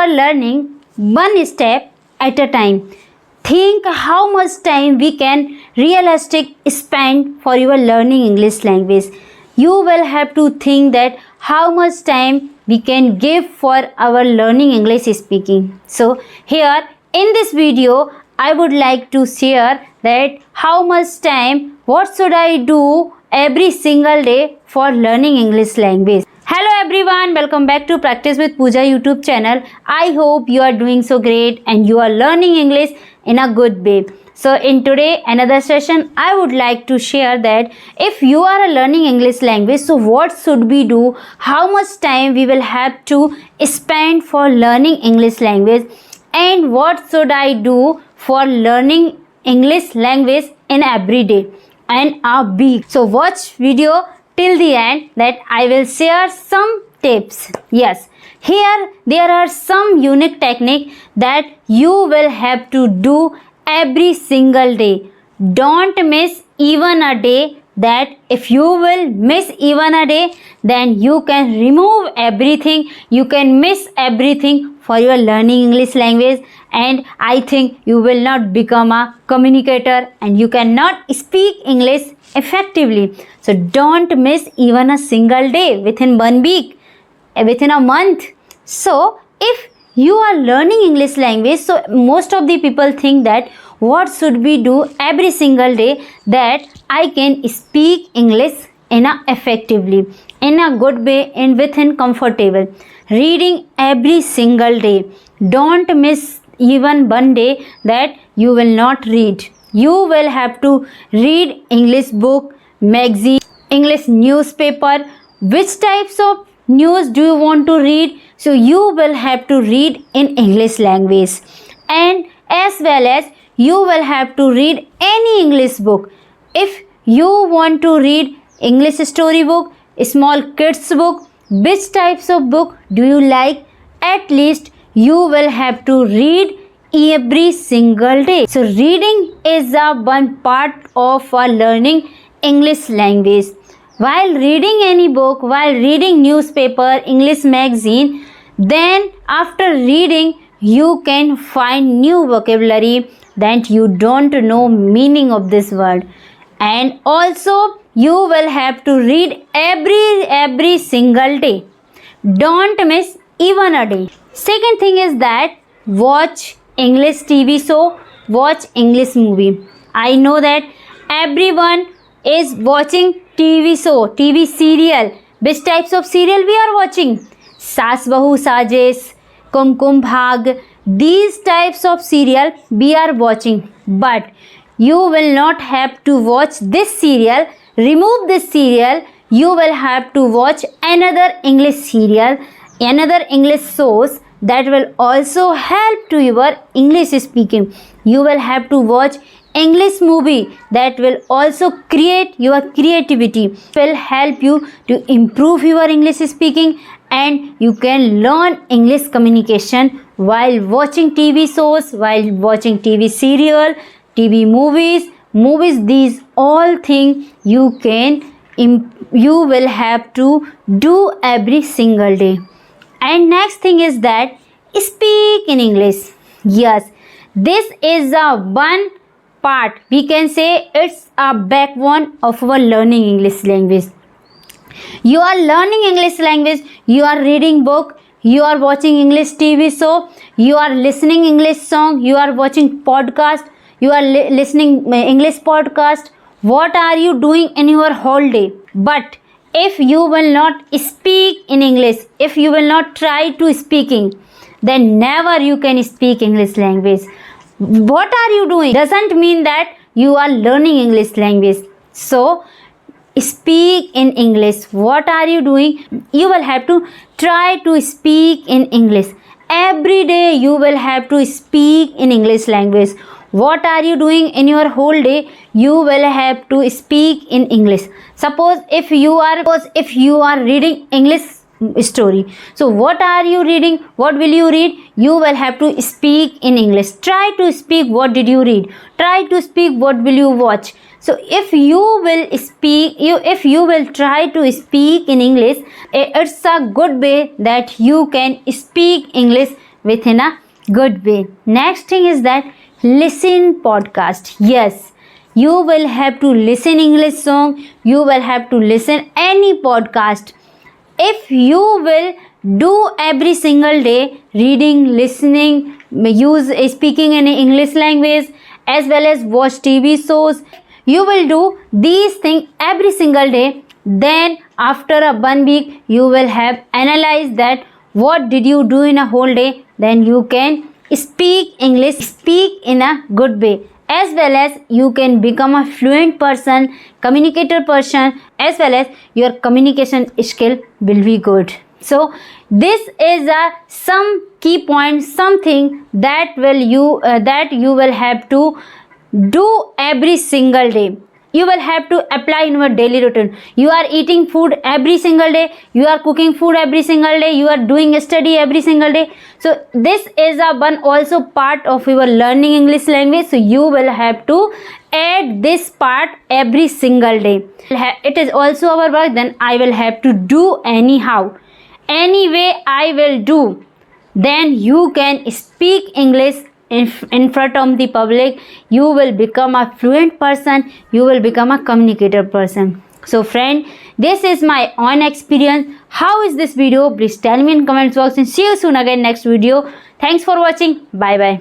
are learning one step at a time. Think how much time we can realistic spend for your learning English language. You will have to think that how much time we can give for our learning English speaking. So here in this video, I would like to share that how much time, what should I do every single day for learning English language. Hello everyone, welcome back to Practice with Pooja YouTube channel. I hope you are doing so great and you are learning English in a good way. So in today another session, I would like to share that if you are learning English language, so what should we do, how much time we will have to spend for learning English language, and what should I do for learning English language in every day and a week. So watch video till the end that I will share some tips. Yes, here there are some unique technique that you will have to do every single day. Don't miss even a day. That if you will miss even a day, then you can remove everything, you can miss everything for your learning English language, and I think you will not become a communicator and you cannot speak English effectively. So don't miss even a single day within 1 week, within a month. So if you are learning English language, so most of the people think that what should we do every single day that I can speak English in a effectively, in a good way, and within comfortable. Reading every single day. Don't miss even one day that you will not read. You will have to read English book, magazine, English newspaper. Which types of news do you want to read? So you will have to read in English language, and as well as you will have to read any English book. If you want to read English story book, small kids book, which types of book do you like? At least you will have to read every single day. So reading is a one part of our learning English language. While reading any book, while reading newspaper, English magazine, then after reading you can find new vocabulary that you don't know meaning of this word, and also you will have to read every single day. Don't miss even a day. Second thing is that watch English TV show, watch English movie. I know that everyone is watching TV show, TV serial. Which types of serial we are watching? Saas Bahu Sajesh, Kumkum Bhag. These types of serial we are watching, but you will not have to watch this serial. Remove this serial. You will have to watch another English serial, another English shows that will also help to your English speaking. You will have to watch English movie that will also create your creativity, will help you to improve your English speaking, and you can learn English communication while watching TV shows, while watching TV serial, TV movies. These all things you will have to do every single day. And next thing is that speak in English. Yes, this is a one part, we can say it's a backbone of our learning English language. You are learning English language, you are reading book, you are watching English TV show, you are listening English song, you are watching podcast, you are listening English podcast. What are you doing in your whole day? But if you will not speak in English, if you will not try to speaking, then never you can speak English language. What are you doing? Doesn't mean that you are learning English language. So speak in English. What are you doing? You will have to try to speak in English. Every day you will have to speak in English language. What are you doing in your whole day? You will have to speak in English. Suppose if you are reading English story, so what are you reading? What will you read? You will have to speak in English. Try to speak what did you read. Try to speak what will you watch. So if you will try to speak in English, it's a good way that you can speak English within a good way. Next thing is that listen podcast. Yes, you will have to listen English song, you will have to listen any podcast. If you will do every single day reading, listening, speaking in English language, as well as watch TV shows, you will do these things every single day, then after a 1 week you will have analyzed that what did you do in a whole day, then you can speak English, speak in a good way, as well as you can become a fluent person, communicator person, as well as your communication skill will be good. So this is some key points, something that you will have to do every single day. You will have to apply in your daily routine. You are eating food every single day, you are cooking food every single day, you are doing study every single day. So this is a one also part of your learning English language. So you will have to add this part every single day. It is also our work, then I will have to do anyhow. Anyway I will do. Then you can speak English in front of the public. You will become a fluent person, you will become a communicator person. So friend, this is my own experience. How is this video? Please tell me in comments box, and see you soon again next video. Thanks for watching. Bye bye.